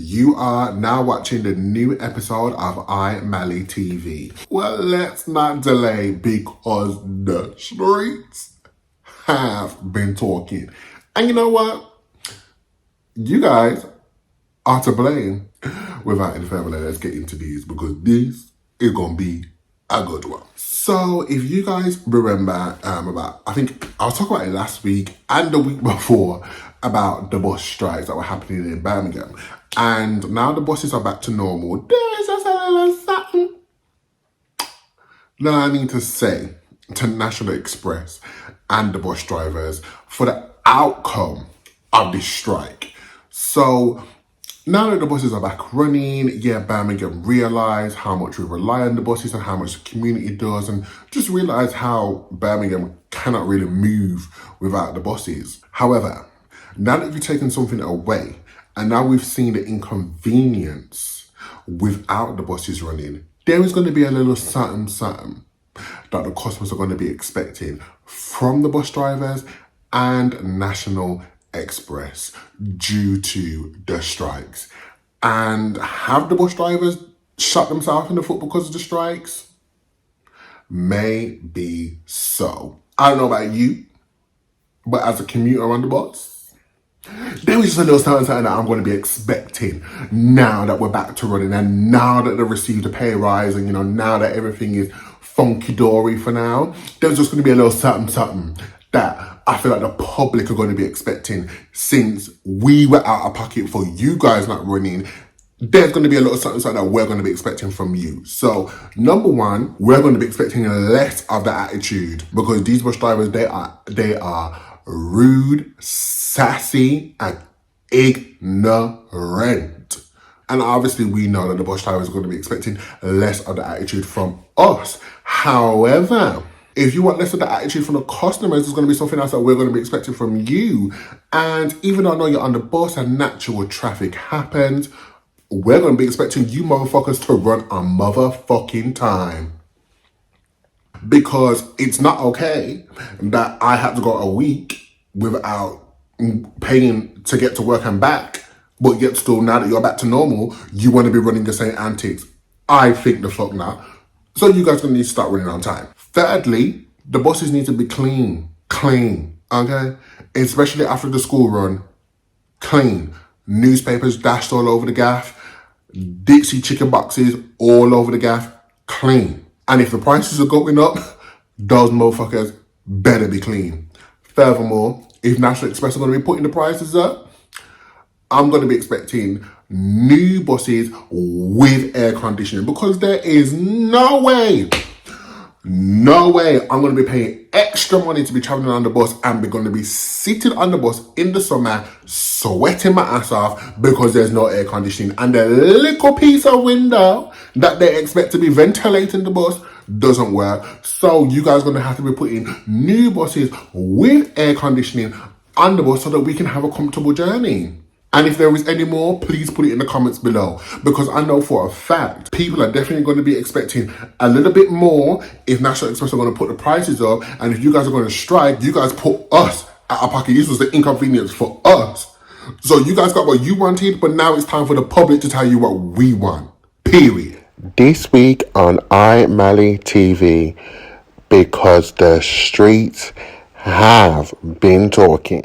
You are now watching the new episode of iMallyTV. Well, let's not delay because the streets have been talking. And you know what? You guys are to blame. Without any further, let's get into these because this is going to be a good one. So if you guys remember I think I was talking about it last week and the week before about the bus strikes that were happening in Birmingham. And now the buses are back to normal. There is just a little something that I need to say to National Express and the bus drivers for the outcome of this strike. So now that the buses are back running, Birmingham realised how much we rely on the buses and how much the community does, and just realised how Birmingham cannot really move without the buses. However, now that you've taken something away, and now we've seen the inconvenience without the buses running, there is going to be a little something that the customers are going to be expecting from the bus drivers and National Express due to the strikes. And have the bus drivers shot themselves in the foot because of the strikes? Maybe so. I don't know about you, but as a commuter on the bus, there is just a little something that I'm going to be expecting now that we're back to running and now that they've received a pay rise and, now that everything is funky-dory for now. There's just going to be a little something that I feel like the public are going to be expecting since we were out of pocket for you guys not running. There's going to be a little something that we're going to be expecting from you. So, number one, we're going to be expecting less of the attitude because these bus drivers, they are rude, sassy, and ignorant. And obviously we know that the bus drivers are going to be expecting less of the attitude from us. However, if you want less of the attitude from the customers, there's going to be something else that we're going to be expecting from you. And even though I know you're on the bus and natural traffic happens, we're going to be expecting you motherfuckers to run on motherfucking time. Because it's not okay that I have to go a week without paying to get to work and back, but yet still now that you're back to normal, you want to be running the same antics. I think the fuck not. So you guys are going to need to start running on time. Thirdly, the buses need to be clean, okay? Especially after the school run, clean. Newspapers dashed all over the gaff, Dixie chicken boxes all over the gaff, clean. And if the prices are going up, those motherfuckers better be clean. Furthermore, if National Express are going to be putting the prices up, I'm going to be expecting new buses with air conditioning because there is no way I'm going to be paying extra money to be traveling on the bus and we're going to be sitting on the bus in the summer sweating my ass off because there's no air conditioning and the little piece of window that they expect to be ventilating the bus doesn't work. So you guys are going to have to be putting new buses with air conditioning on the bus so that we can have a comfortable journey. And if there is any more, please put it in the comments below. Because I know for a fact, people are definitely going to be expecting a little bit more if National Express are going to put the prices up. And if you guys are going to strike, you guys put us out of pocket. This was the inconvenience for us. So you guys got what you wanted, but now it's time for the public to tell you what we want. Period. This week on iMallyTV, because the streets have been talking.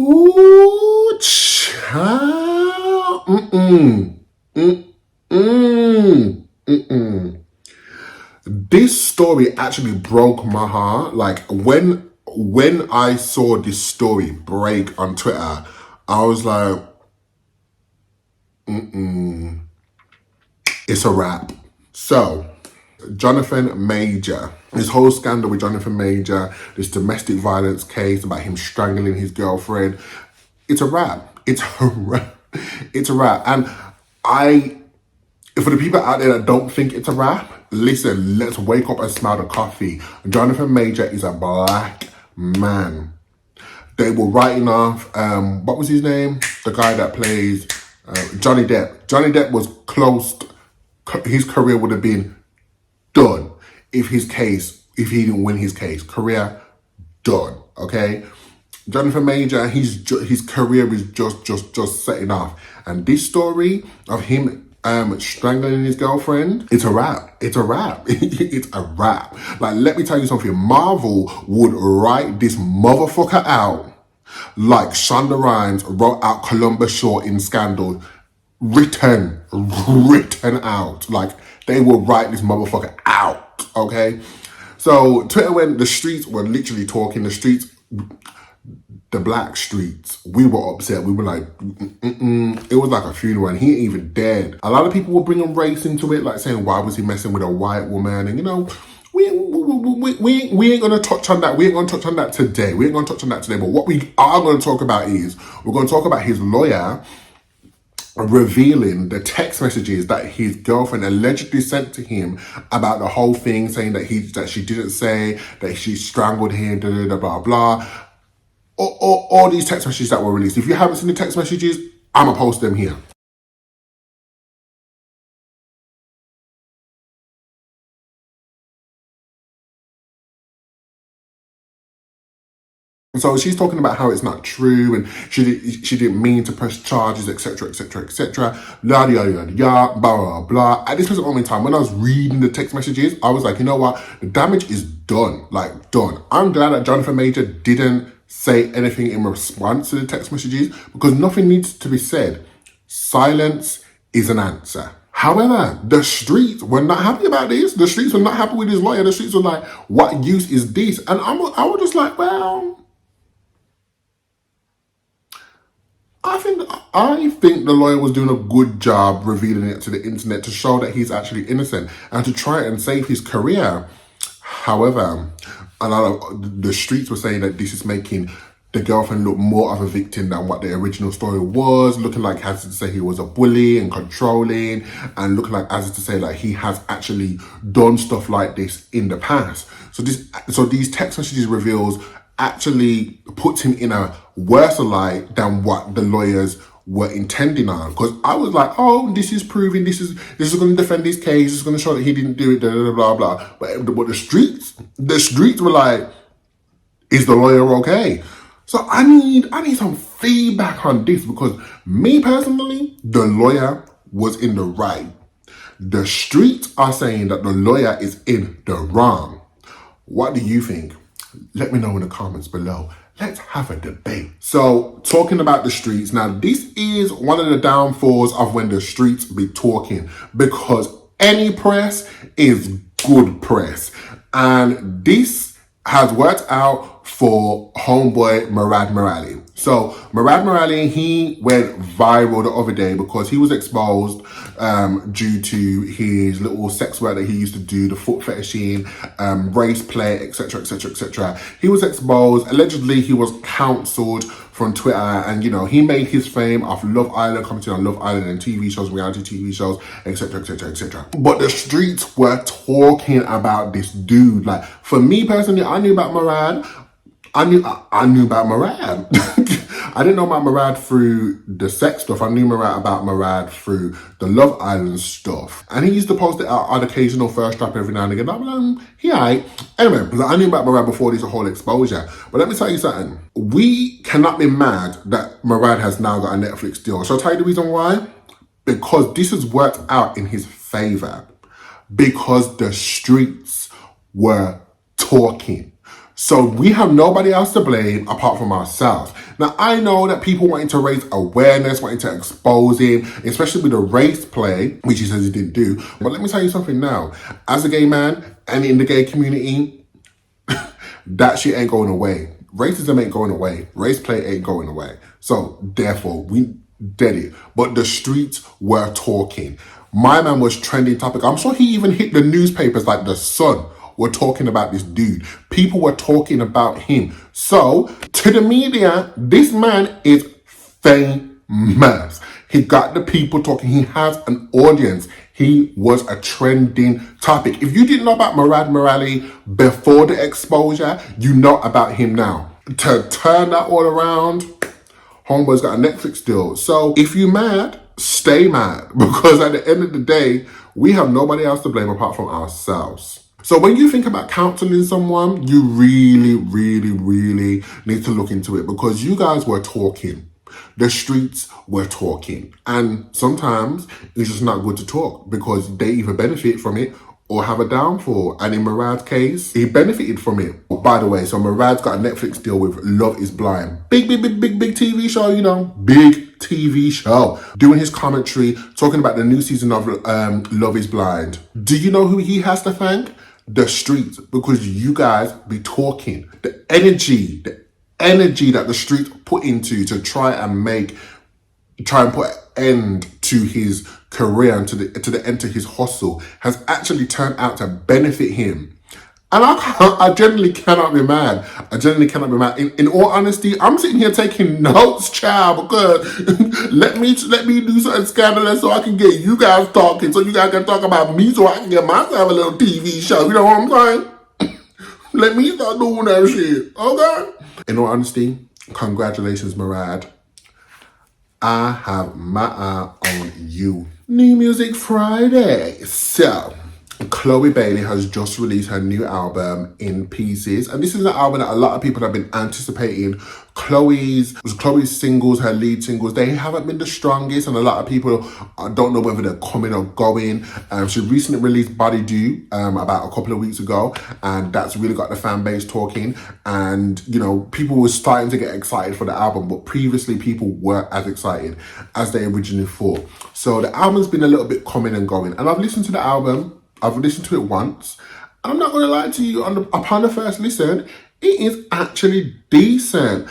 Ooh, child. This story actually broke my heart. Like when I saw this story break on Twitter, I was like, it's a wrap. So, Jonathan Major, this whole scandal with Jonathan Major, this domestic violence case about him strangling his girlfriend, it's a wrap. It's a wrap. It's a wrap. And for the people out there that don't think it's a wrap, listen, let's wake up and smell the coffee. Jonathan Major is a black man. They were writing off, what was his name? The guy that plays Johnny Depp. Johnny Depp was close. His career would have been done if he didn't win his case. Career done, okay? Jonathan Major, his career is just setting off. And this story of him strangling his girlfriend, it's a wrap. It's a wrap. It's a wrap. Like, let me tell you something. Marvel would write this motherfucker out like Shonda Rhimes wrote out Columbus Short in Scandal. Written out. Like, they will write this motherfucker out, okay? So Twitter, when the streets were literally talking, the black streets, we were upset. We were like, it was like a funeral, and he ain't even dead. A lot of people were bringing race into it, like saying, why was he messing with a white woman? And you know, we ain't gonna touch on that. We ain't gonna touch on that today. We ain't gonna touch on that today. But what we are gonna talk about is, we're gonna talk about his lawyer revealing the text messages that his girlfriend allegedly sent to him about the whole thing, saying that she didn't say, that she strangled him, blah, blah. All these text messages that were released. If you haven't seen the text messages, I'm going to post them here. And so she's talking about how it's not true, and she didn't mean to press charges, etc., etc., etc., blah, blah, blah, blah, blah. At this present moment in time, when I was reading the text messages, I was like, you know what? The damage is done. Like, done. I'm glad that Jonathan Major didn't say anything in response to the text messages, because nothing needs to be said. Silence is an answer. However, the streets were not happy about this. The streets were not happy with his lawyer. The streets were like, what use is this? And I was just like, well, I think the lawyer was doing a good job revealing it to the internet to show that he's actually innocent and to try and save his career. However, a lot of the streets were saying that this is making the girlfriend look more of a victim than what the original story was, looking like as to say he was a bully and controlling, and looking like as to say like he has actually done stuff like this in the past. So these text messages reveals actually puts him in a worse light than what the lawyers were intending on. Because I was like, oh, this is proving, this is going to defend his case, this is going to show that he didn't do it, blah, blah, blah. But the streets were like, is the lawyer okay? So I need some feedback on this, because me personally, the lawyer was in the right. The streets are saying that the lawyer is in the wrong. What do you think? Let me know in the comments below. Let's have a debate. So, talking about the streets, now this is one of the downfalls of when the streets be talking, because any press is good press. And this has worked out for homeboy Murad Merali. So Murad Merali, he went viral the other day because he was exposed due to his little sex work that he used to do, the foot fetishing, race play, etc., etc., etc. He was exposed. Allegedly, he was cancelled from Twitter, and you know, he made his fame off Love Island, commenting on Love Island and TV shows, reality TV shows, etc., etc., etc. But the streets were talking about this dude. Like, for me personally, I knew about Murad. I knew about Murad. I didn't know about Murad through the sex stuff. I knew about Murad through the Love Island stuff. And he used to post it out on occasional first drop every now and again. I'm like, he aight. Anyway, I knew about Murad before this whole exposure. But let me tell you something. We cannot be mad that Murad has now got a Netflix deal. Shall I tell you the reason why? Because this has worked out in his favor. Because the streets were talking. So we have nobody else to blame apart from ourselves. Now, I know that people wanting to raise awareness, wanting to expose him, especially with the race play, which he says he didn't do. But let me tell you something now. As a gay man and in the gay community, that shit ain't going away. Racism ain't going away. Race play ain't going away. So therefore, we did it. But the streets were talking. My man was trending topic. I'm sure he even hit the newspapers like The Sun. Were talking about this dude. People were talking about him. So, to the media, this man is famous. He got the people talking. He has an audience. He was a trending topic. If you didn't know about Murad Merali before the exposure, you know about him now. To turn that all around, homeboy's got a Netflix deal. So, if you mad, stay mad. Because at the end of the day, we have nobody else to blame apart from ourselves. So when you think about counseling someone, you really, really, really need to look into it, because you guys were talking. The streets were talking. And sometimes it's just not good to talk because they either benefit from it or have a downfall. And in Murad's case, he benefited from it. Oh, by the way, so Murad's got a Netflix deal with Love is Blind. Big TV show, you know. Big TV show. Doing his commentary, talking about the new season of Love is Blind. Do you know who he has to thank? The streets. Because you guys be talking. The energy that the streets put into to try and put an end to his career and to the end to his hustle has actually turned out to benefit him. And I generally cannot be mad. In all honesty, I'm sitting here taking notes, child, because let me do something scandalous so I can get you guys talking, so you guys can talk about me, so I can get myself a little TV show. You know what I'm saying? Let me start doing that shit, okay? In all honesty, congratulations, Murad. I have my eye on you. New Music Friday. So, Chloe Bailey has just released her new album, In Pieces. And this is an album that a lot of people have been anticipating. Chloe's singles, her lead singles, they haven't been the strongest. And a lot of people don't know whether they're coming or going. She recently released Body Do about a couple of weeks ago. And that's really got the fan base talking. And, you know, people were starting to get excited for the album. But previously, people weren't as excited as they originally thought. So the album's been a little bit coming and going. And I've listened to the album. I've listened to it once, and I'm not going to lie to you, upon the first listen, it is actually decent.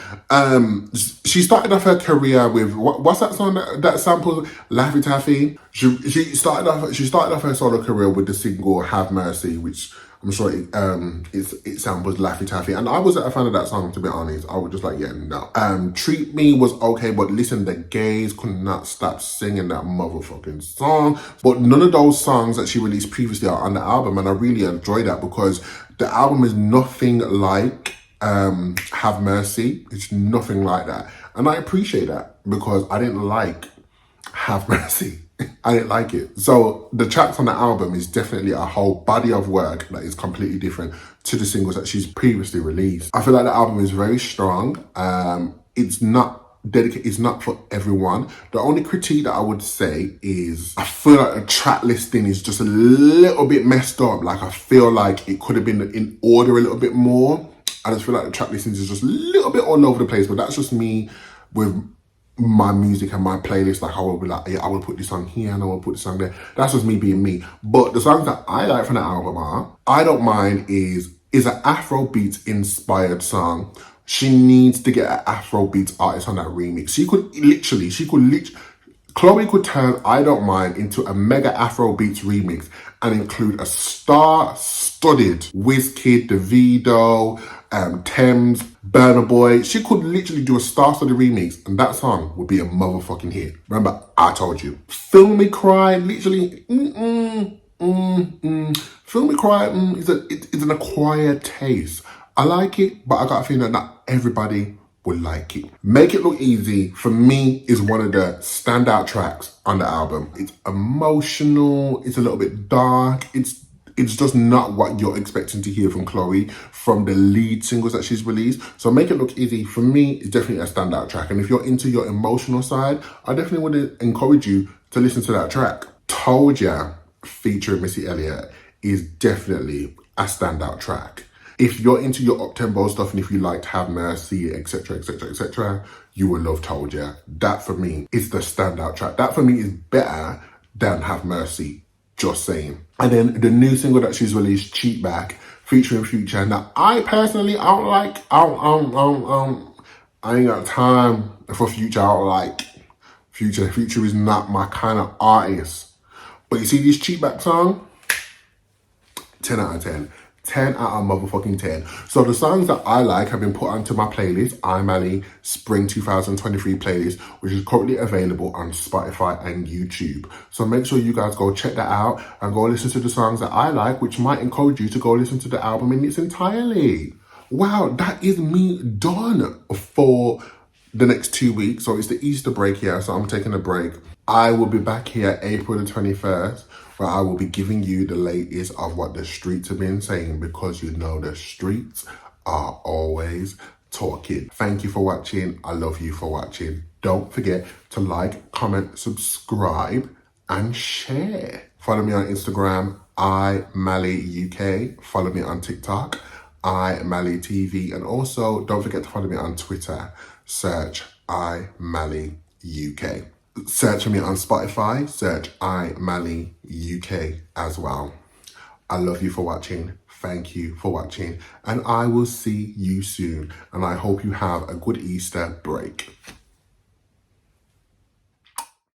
She started off her career with, what's that song that samples Laffy Taffy? She started off her solo career with the single Have Mercy, which I'm sure it samples Laffy Taffy. And I wasn't a fan of that song, to be honest. I was just like, yeah, no. Treat Me was okay, but listen, the gays could not stop singing that motherfucking song. But none of those songs that she released previously are on the album, and I really enjoy that because the album is nothing like Have Mercy. It's nothing like that. And I appreciate that because I didn't like Have Mercy. I didn't like it. So the tracks on the album is definitely a whole body of work that is completely different to the singles that she's previously released. I feel like the album is very strong. It's not dedicated, it's not for everyone. The only critique that I would say is I feel like the track listing is just a little bit messed up. Like I feel like it could have been in order a little bit more. I just feel like the track listings is just a little bit all over the place, but that's just me with my music and my playlist. Like I will be like, yeah, I will put this song here and I will put this song there. That's just me being me. But the songs that I like from the album are, I Don't Mind is an Afrobeat inspired song. She needs to get an Afrobeat artist on that remix. Chloe could turn I Don't Mind into a mega Afrobeats remix and include a star-studded Wizkid, Davido, Thames, Burna Boy. She could literally do a star-studded remix and that song would be a motherfucking hit. Remember, I told you. Feel Me Cry, literally, Feel Me Cry it's an acquired taste. I like it, but I got a feeling that not everybody will like it. Make It Look Easy, for me, is one of the standout tracks on the album. It's emotional, it's a little bit dark, it's just not what you're expecting to hear from Chloe from the lead singles that she's released. So Make It Look Easy, for me, is definitely a standout track. And if you're into your emotional side, I definitely would encourage you to listen to that track. Told Ya, featuring Missy Elliott, is definitely a standout track. If you're into your up-tempo stuff and if you like to Have Mercy, etc., etc., etc., you will love Told Ya. That, for me, is the standout track. That, for me, is better than Have Mercy. Just saying. And then the new single that she's released, Cheat Back, featuring Future. Now, I personally, I ain't got time for Future. I don't like Future. Future is not my kind of artist. But you see this Cheat Back song? 10 out of 10. 10 out of motherfucking 10. So the songs that I like have been put onto my playlist, iMally Spring 2023 playlist, which is currently available on Spotify and YouTube. So make sure you guys go check that out and go listen to the songs that I like, which might encourage you to go listen to the album in its entirety. Wow, that is me done for the next 2 weeks. So it's the Easter break here, so I'm taking a break. I will be back here April the 21st, where I will be giving you the latest of what the streets have been saying, because you know the streets are always talking. Thank you for watching. I love you for watching. Don't forget to like, comment, subscribe, and share. Follow me on Instagram, iMallyUK. Follow me on TikTok, iMallyTV. And also, don't forget to follow me on Twitter. Search iMallyUK. Search for me on Spotify. Search iMallyUK as well. I love you for watching. Thank you for watching. And I will see you soon. And I hope you have a good Easter break.